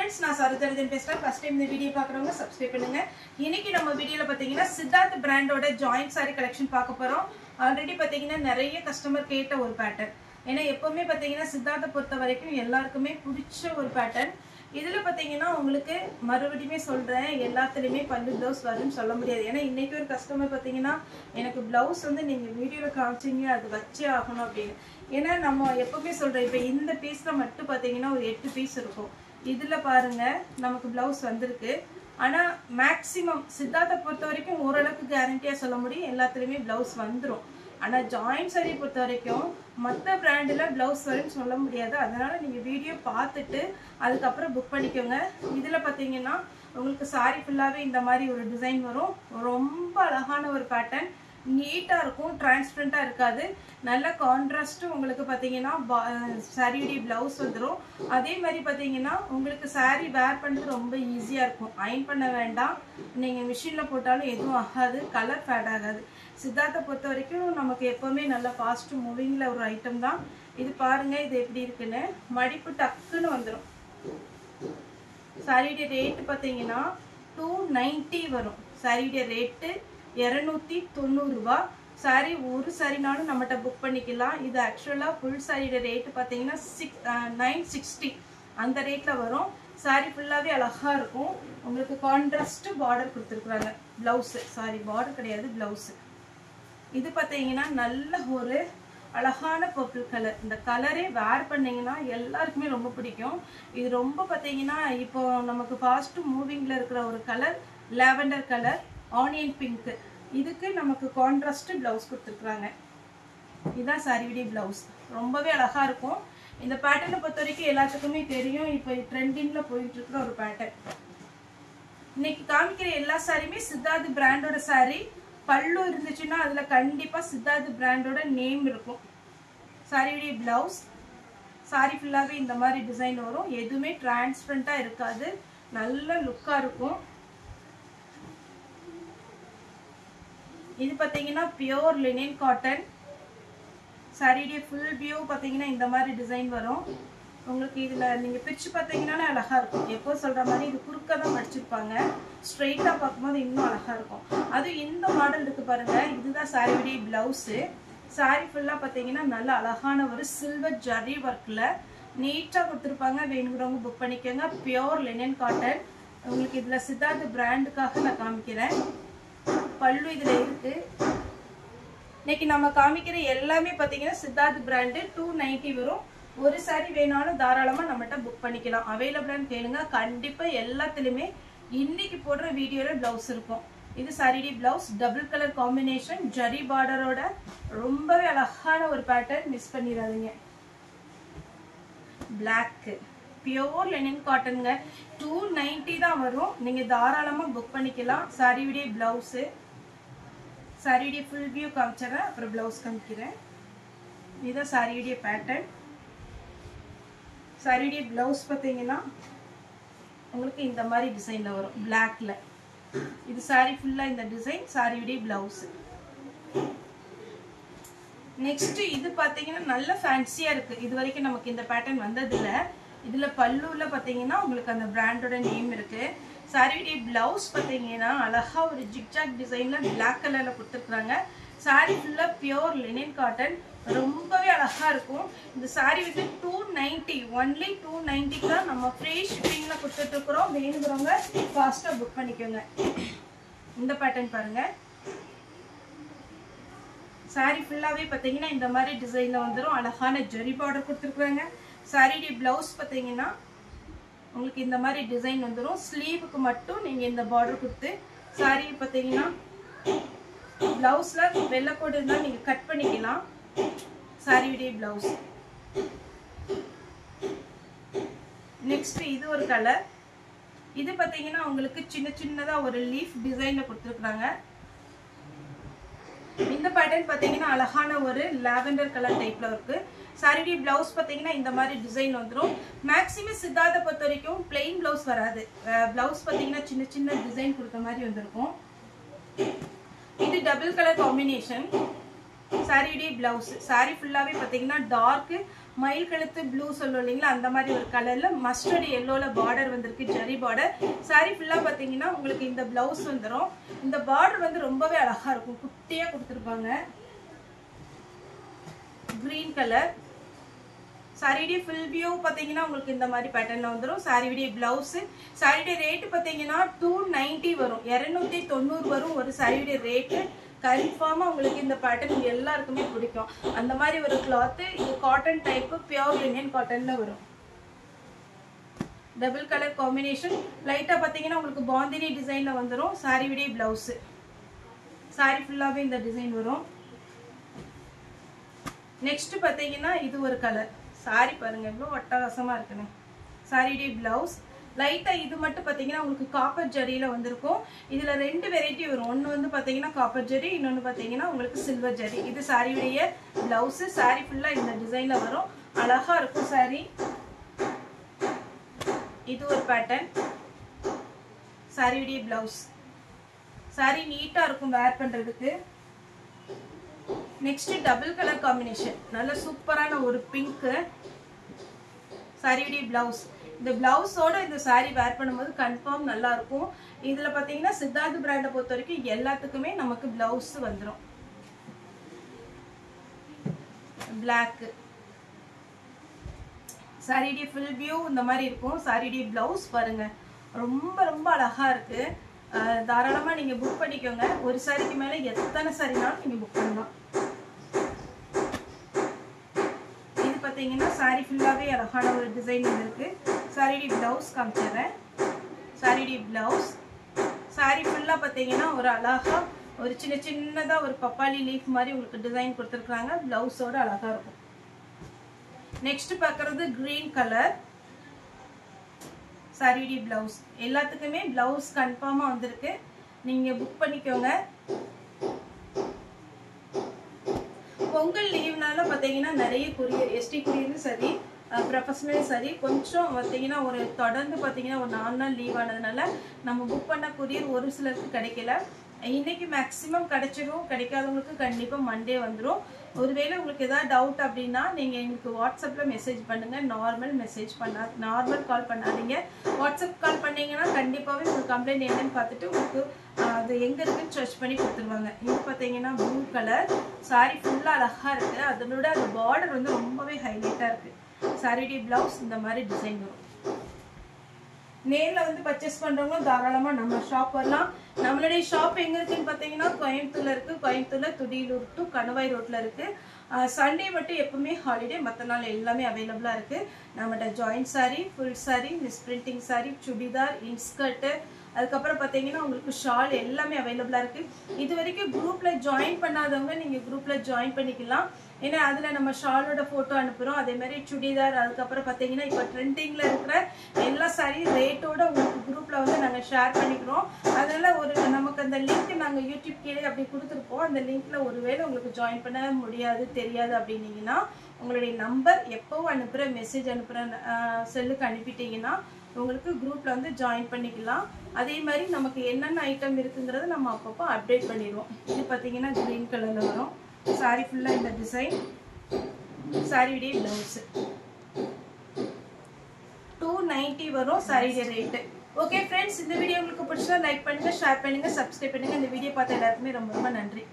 friends, நான் சரதரதன் பேசுறேன். First time இந்த வீடியோ பார்க்குறவங்க சப்ஸ்கிரைப் பண்ணுங்க. இன்னைக்கு நம்ம வீடியோல பாத்தீங்கன்னா சித்தார்த் பிராண்டோட ஜாயிண்ட் saree கலெக்ஷன் பார்க்க போறோம். ஆல்ரெடி பாத்தீங்கன்னா நிறைய கஸ்டமர் கேட்ட ஒரு பேட்டர்ன். ஏன்னா எப்பவுமே பாத்தீங்கன்னா சித்தார்த்தை பொறுத்த வரைக்கும் எல்லாருக்குமே பிடிச்ச ஒரு பேட்டர்ன். இதுல பாத்தீங்கன்னா உங்களுக்கு மறுபடியுமே சொல்றேன், எல்லாத்துலயுமே பல்லு பிளவுஸ் வரும்னு சொல்ல முடியாது. ஏன்னா இன்னைக்கு ஒரு கஸ்டமர் பாத்தீங்கன்னா எனக்கு பிளவுஸ் வந்து நீங்க வீடியோல காமிச்சீங்க அது வச்சே ஆகணும் அப்படின்னு. ஏன்னா நம்ம எப்பவுமே சொல்றேன், இப்ப இந்த பீஸ்ல மட்டும் பாத்தீங்கன்னா ஒரு 8 பீஸ் இருக்கும். இதுல பாருங்க நமக்கு பிளவுஸ் வந்திருக்கு. ஆனா மேக்சிமம் சித்தார்த்தை பொறுத்த வரைக்கும் ஓரளவுக்கு கேரண்டியா சொல்ல முடியும், எல்லாத்துலயுமே பிளவுஸ் வந்துடும். ஆனா ஜாயிண்ட் saree பொறுத்த வரைக்கும் மற்ற பிராண்டில் பிளவுஸ் வரும்னு சொல்ல முடியாது. அதனால நீங்க வீடியோ பார்த்துட்டு அதுக்கப்புறம் புக் பண்ணிக்கோங்க. இதுல பாத்தீங்கன்னா உங்களுக்கு saree ஃபுல்லாவே இந்த மாதிரி ஒரு டிசைன் வரும். ரொம்ப அழகான ஒரு பேட்டர்ன், நீட்டா இருக்கும், டிரான்ஸ்பரண்டா இருக்காது. நல்ல கான்ட்ராஸ்ட் உங்களுக்கு பாத்தீங்கன்னா சாரியுடைய பிளவுஸ் வந்துடும். அதே மாதிரி பாத்தீங்கன்னா உங்களுக்கு saree வேர் பண்றது ரொம்ப ஈஸியா இருக்கும். அயன் பண்ண வேண்டாம், நீங்க மிஷின்ல போட்டாலும் எதுவும் ஆகாது, கலர் ஃபேட் ஆகாது. சித்தார்த்தை பொறுத்த வரைக்கும் நமக்கு எப்பவுமே நல்ல ஃபாஸ்ட் மூவிங்ல ஒரு ஐட்டம் தான். இது பாருங்க, இது எப்படி இருக்குன்னு மடிப்பு டக்குன்னு வந்துடும். சாரியுடைய ரேட் பாத்தீங்கன்னா 290 வரும். சாரியுடைய ரேட்டு 290 ரூபாய். சாரி ஒரு சாரினாலும் நம்மகிட்ட புக் பண்ணிக்கலாம். இது ஆக்சுவலா ஃபுல் சாரியோட ரேட் பாத்தீங்கன்னா 960 அந்த ரேட்ல வரும். சாரி ஃபுல்லாவே அழகா இருக்கும். உங்களுக்கு கான்ட்ராஸ்ட் பார்டர் கொடுத்துருக்காங்க. பிளவுஸ் சாரி பார்டர் கிடையாது, பிளவுஸ். இது பாத்தீங்கன்னா நல்ல ஒரு அழகான பர்பிள் கலர். இந்த கலரே வேர் பண்ணீங்கன்னா எல்லாருக்குமே ரொம்ப பிடிக்கும். இது ரொம்ப பாத்தீங்கன்னா இப்போ நமக்கு ஃபாஸ்ட் மூவிங்ல இருக்கிற ஒரு colour, lavender colour, onion pink. இதுக்கு நமக்கு கான்ட்ராஸ்ட் பிளவுஸ் கொடுத்துருக்காங்க. இதுதான் சாரியுடைய பிளவுஸ். ரொம்பவே அழகா இருக்கும். இந்த பேட்டர்னை பொறுத்த வரைக்கும் எல்லாத்துக்குமே தெரியும், இப்போ ட்ரெண்டிங்ல போயிட்டு இருக்கிற ஒரு பேட்டர்ன். இன்னைக்கு காமிக்கிற எல்லா சாரியுமே சித்தார்த் பிராண்டோட சாரி. பல்லு இருந்துச்சுன்னா அதுல கண்டிப்பா சித்தார்த் பிராண்டோட நேம் இருக்கும். சாரியுடைய பிளவுஸ், சாரி ஃபுல்லாவே இந்த மாதிரி டிசைன் வரும். எதுவுமே டிரான்ஸ்பரண்டா இருக்காது, நல்ல லுக்கா இருக்கும். இது பாத்தீங்கன்னா பியோர் லினன் காட்டன். சாரியுடைய ஃபுல் வியூ பாத்தீங்கன்னா இந்த மாதிரி டிசைன் வரும். உங்களுக்கு இதுல நீங்க பிரிச்சு பாத்தீங்கன்னா அழகா இருக்கும். எப்போ சொல்ற மாதிரி இது குறுக்க தான் மடிச்சிருப்பாங்க, ஸ்ட்ரெயிட்டா பார்க்கும்போது இன்னும் அழகா இருக்கும். அது இந்த மாடல் இருக்கு பாருங்க, இதுதான் சாரியுடைய பிளவுஸ். சாரி ஃபுல்லா பாத்தீங்கன்னா நல்ல அழகான ஒரு சில்வர் ஜரி ஒர்க்ல நீட்டா கொடுத்துருப்பாங்க. வேணுங்கிறவங்க புக் பண்ணிக்கோங்க. Pure linen cotton. உங்களுக்கு இதுல சித்தார்த் பிராண்டுக்காக நான் காமிக்கிறேன். பல்லு இதுல இருக்கு. இன்னைக்கு நம்ம காமிக்கிற எல்லாமே பாத்தீங்கன்னா சித்தார்த் பிராண்டு. 290 வரும். ஒரு சாரி வேணாலும் தாராளமா நம்மகிட்ட புக் பண்ணிக்கலாம். அவைலபிளான்னு கேளுங்க, கண்டிப்பா எல்லாத்துலயுமே இன்னைக்கு போடுற வீடியோல பிளவுஸ் இருக்கும். இது சாரியுடைய blouse, double colour combination, zari பார்டரோட ரொம்பவே அழகான ஒரு பேட்டர்ன், மிஸ் பண்ணிடாதீங்க. பிளாக் பியோர் லினன் காட்டனுங்க. 290 தான் வரும். நீங்க தாராளமா புக் பண்ணிக்கலாம். சாரியுடைய பிளவுஸ், சாரியுடைய ஃபுல் வியூ காமிச்சிடறேன், அப்புறம் பிளவுஸ் காமிக்கிறேன். இதுதான் சாரியுடைய பேட்டர்ன். சாரியுடைய பிளவுஸ் பாத்தீங்கன்னா உங்களுக்கு இந்த மாதிரி டிசைன்ல வரும், பிளாக்ல. இது சாரி ஃபுல்லா இந்த டிசைன், சாரியுடைய பிளவுஸ். நெக்ஸ்ட் இது பாத்தீங்கன்னா நல்ல ஃபேன்சியா இருக்கு. இது வரைக்கும் நமக்கு இந்த பேட்டர்ன் வந்ததில்ல. இதுல பல்லுல பாத்தீங்கன்னா உங்களுக்கு அந்த பிராண்டோட நேம் இருக்கு. சாரியுடைய பிளவுஸ் பாத்தீங்கன்னா அழகா ஒரு ஜிக்ஜாக் டிசைன்ல பிளாக் கலர்ல கொடுத்துருக்காங்க. சாரி ஃபுல்லா பியோர் லினன் காட்டன், ரொம்பவே அழகா இருக்கும். இந்த சாரி வந்து 290, ஒன்லி 290 தான் நம்ம ஃப்ரீ ஷிப்பிங்ல கொடுத்துட்டு இருக்கிறோம். வேணுங்கிறவங்க ஃபாஸ்டா புக் பண்ணிக்கோங்க. இந்த பேட்டர்ன் பாருங்க, சாரி ஃபுல்லாவே பாத்தீங்கன்னா இந்த மாதிரி டிசைன்ல வந்துடும். அழகான ஜெரி பார்டர் கொடுத்துருக்காங்க. சாரியுடைய பிளவுஸ் பாத்தீங்கன்னா உங்களுக்கு இந்த மாதிரி டிசைன் வந்துடும். ஸ்லீவுக்கு மட்டும் நீங்க இந்த பார்டர் கொடுத்து, சாரி பாத்தீங்கன்னா பிளவுஸ்ல வெள்ளை கோடு இருந்தா நீங்க கட் பண்ணிக்கலாம். சாரியுடைய பிளவுஸ். நெக்ஸ்ட் இது ஒரு கலர். இது பாத்தீங்கன்னா உங்களுக்கு சின்ன சின்னதா ஒரு லீஃப் டிசைன்ல கொடுத்துருக்காங்க. இந்த பேட்டர்ன் பாத்தீங்கன்னா அழகான ஒரு லாவெண்டர் கலர் டைப்ல இருக்கு. சாரியுடைய பிளவுஸ் பாத்தீங்கன்னா இந்த மாதிரி டிசைன் வந்துடும். மேக்ஸிமம் சித்தார்த்தை பொறுத்த வரைக்கும் பிளெயின் பிளவுஸ் வராது. பிளவுஸ் பாத்தீங்கன்னா சின்ன சின்ன டிசைன் கொடுத்த மாதிரி வந்திருக்கும். இது டபுள் கலர் காம்பினேஷன். சாரியுடைய பிளவுஸ். சாரி ஃபுல்லாவே பாத்தீங்கன்னா டார்க் மயில் கழுத்து ப்ளூ சொல்லுவோம் இல்லைங்களா, அந்த மாதிரி ஒரு கலர்ல மஸ்டர்ட் எல்லோல பார்டர் வந்திருக்கு, ஜரி பார்டர். சாரி ஃபுல்லா பாத்தீங்கன்னா உங்களுக்கு இந்த பிளவுஸ் வந்துடும். இந்த பார்டர் வந்து ரொம்பவே அழகா இருக்கும், குட்டியா கொடுத்துருப்பாங்க. கிரீன் கலர் சாரியுடைய ஃபுல் வியூ பாத்தீங்கன்னா உங்களுக்கு இந்த மாதிரி பேட்டர்ன்ல வந்துடும். சாரியுடைய பிளவுஸ், சாரியுடைய ரேட் பாத்தீங்கன்னா 290 வரும், 290 வரும் ஒரு சாரியுடைய ரேட்டு. கன்ஃபார்மா உங்களுக்கு இந்த பேட்டர்ன் எல்லாருக்குமே பிடிக்கும். அந்த மாதிரி ஒரு கிளாத். இது காட்டன் டைப், பியூர் லினன் காட்டன்ல வரும். Double colour combination. லைட்டா பாத்தீங்கன்னா உங்களுக்கு பாந்தினி டிசைன்ல வந்துடும். சாரியுடைய பிளவுஸ், சாரி ஃபுல்லாவே இந்த டிசைன் வரும். நெக்ஸ்ட் பாத்தீங்கன்னா இது ஒரு கலர். சாரி பாருங்க எவ்வளவு அட்டகாசமா இருக்குன்னு. சாரியுடைய பிளவுஸ் லைட்டா இது மட்டும் பாத்தீங்கன்னா உங்களுக்கு காப்பர் ஜரியில வந்திருக்கும். இதுல ரெண்டு வெரைட்டி வரும். ஒன்னு வந்து பாத்தீங்கன்னா காப்பர் ஜரி, இன்னொன்னு பாத்தீங்கன்னா உங்களுக்கு சில்வர் ஜரி. இது சாரியுடைய பிளவுஸ். சாரி ஃபுல்லா இந்த டிசைன்ல வரும், அழகா இருக்கும் சாரி. இது ஒரு பேட்டர்ன். சாரியுடைய பிளவுஸ். சாரி நீட்டா இருக்கும் வேர் பண்றதுக்கு. நெக்ஸ்ட் டபுள் கலர் காம்பினேஷன், நல்ல சூப்பரான ஒரு பிங்க். சாரியுடைய பிளவுஸ். இந்த பிளவுஸோட இந்த சாரி வேர் பண்ணும்போது கன்ஃபார்ம் நல்லா இருக்கும். இதுல பாத்தீங்கன்னா சித்தார்த் பிராண்டை பொறுத்த வரைக்கும் எல்லாத்துக்குமே நமக்கு பிளவுஸ் வந்துடும். பிளாக். சாரியுடைய ஃபுல் வியூ இந்த மாதிரி இருக்கும். சாரியுடைய பிளவுஸ் பாருங்க ரொம்ப ரொம்ப அழகா இருக்கு. தாராளமா நீங்க புக் பண்ணிக்கோங்க. ஒரு சாரிக்கு மேல எத்தனை சாரினாலும் நீங்க புக் பண்ணலாம். இது பாத்தீங்கன்னா சாரி ஃபுல்லாவே அழகான ஒரு டிசைன் இருக்கு. சாரியுடைய பிளவுஸ் காமிச்சிடுறேன். சாரியுடைய பிளவுஸ். சாரி ஃபுல்லா பாத்தீங்கன்னா ஒரு அழகா ஒரு சின்ன சின்னதா ஒரு பப்பாளி லீஃப் மாதிரி உங்களுக்கு டிசைன் கொடுத்துருக்காங்க. பிளவுஸோட அழகா இருக்கும். நெக்ஸ்ட் பாக்குறது கிரீன் கலர். சாரியுடைய பிளவுஸ். எல்லாத்துக்குமே பிளவுஸ் கன்ஃபார்மா வந்திருக்கு, நீங்க புக் பண்ணிக்கோங்க. பொங்கல் லீவ்னால பாத்தீங்கன்னா நிறைய கொரியர், எஸ்டி கொரியரும் சரி ப்ரொஃபஷனலும் சரி கொஞ்சம் பார்த்தீங்கன்னா ஒரு தொடர்ந்து பார்த்தீங்கன்னா ஒரு 4 நாள் லீவ் ஆனதுனால நம்ம புக் பண்ண கொரியர் ஒரு சிலருக்கு கிடைக்கல. இன்னைக்கு மேக்ஸிமம் கிடைச்சிடும், கிடைக்காதவங்களுக்கு கண்டிப்பாக மண்டே வந்துடும். ஒருவேளை உங்களுக்கு ஏதாவது டவுட் அப்படின்னா நீங்கள் எங்களுக்கு வாட்ஸ்அப்பில் மெசேஜ் பண்ணுங்கள். நார்மல் கால் பண்ணாதீங்க. வாட்ஸ்அப் கால் பண்ணீங்கன்னா கண்டிப்பாகவே உங்களுக்கு கம்ப்ளைண்ட் என்னன்னு பார்த்துட்டு உங்களுக்கு அது எங்கே இருக்குன்னு சர்ச் பண்ணி கொடுத்துருவாங்க. இது பார்த்தீங்கன்னா ப்ளூ கலர். சாரி ஃபுல்லாக அழகாக இருக்குது, அதனோட அந்த பார்டர் வந்து ரொம்பவே ஹைலைட்டாக இருக்குது. சாரியுடைய பிளவுஸ் இந்த மாதிரி டிசைன் வரும். நேர்ல வந்து பர்ச்சேஸ் பண்றவங்க தாராளமா நம்ம ஷாப் வரலாம். நம்மளுடைய ஷாப் எங்க இருக்குன்னு பாத்தீங்கன்னா கோயம்புத்தூர்ல இருக்கு. கோயம்புத்தூர்ல துடியலூர் டு கணுவாய் ரோட்ல இருக்கு. சண்டே மட்டும் எப்பவுமே ஹாலிடே, மற்ற நாள் எல்லாமே அவைலபிளா இருக்கு. நம்மகிட்ட joint sorry, full sorry, miss printing sorry, churidar, inskirt, அதுக்கப்புறம் பார்த்தீங்கன்னா உங்களுக்கு ஷால் எல்லாமே அவைலபிளா இருக்கு. இது வரைக்கும் குரூப்ல ஜாயின் பண்ணாதவங்க நீங்க குரூப்ல ஜாயின் பண்ணிக்கலாம். ஏன்னா அதுல நம்ம ஷாலோட போட்டோ அனுப்புறோம். அதே மாதிரி சுடிதார், அதுக்கப்புறம் பார்த்தீங்கன்னா இப்போ ட்ரெண்டிங்ல இருக்கிற எல்லா சாரி ரேட்டோட உங்களுக்கு குரூப்ல வந்து நாங்கள் ஷேர் பண்ணிக்கிறோம். அதனால ஒரு நமக்கு அந்த லிங்க் நாங்கள் யூடியூப் கீழே அப்படி கொடுத்துருப்போம். அந்த லிங்க்ல ஒருவேளை உங்களுக்கு ஜாயின் பண்ண முடியாது, தெரியாது அப்படின்னீங்கன்னா உங்களுடைய நம்பர் எப்பவும் அனுப்புற மெசேஜ் அனுப்புற செல்லுக்கு அனுப்பிட்டீங்கன்னா உங்களுக்கு குரூப்ல வந்து ஜாயின் பண்ணிக்கலாம். அதே மாதிரி நமக்கு என்னென்ன ஐட்டம் இருக்குங்கிறத நம்ம அப்பப்போ அப்டேட் பண்ணிடுவோம். இது பார்த்தீங்கன்னா கிரீன் கலர்ல வரும். சாரி ஃபுல்லா இந்த டிசைன். சாரியுடைய பிளவுஸ் 290 வரும் சாரியுடைய ரேட்டு. ஓகே ஃப்ரெண்ட்ஸ், இந்த வீடியோ உங்களுக்கு பிடிச்சா லைக் பண்ணுங்க, ஷேர் பண்ணுங்க, சப்ஸ்கிரைப் பண்ணுங்க. இந்த வீடியோ பார்த்த எல்லாருக்குமே ரொம்ப ரொம்ப நன்றி.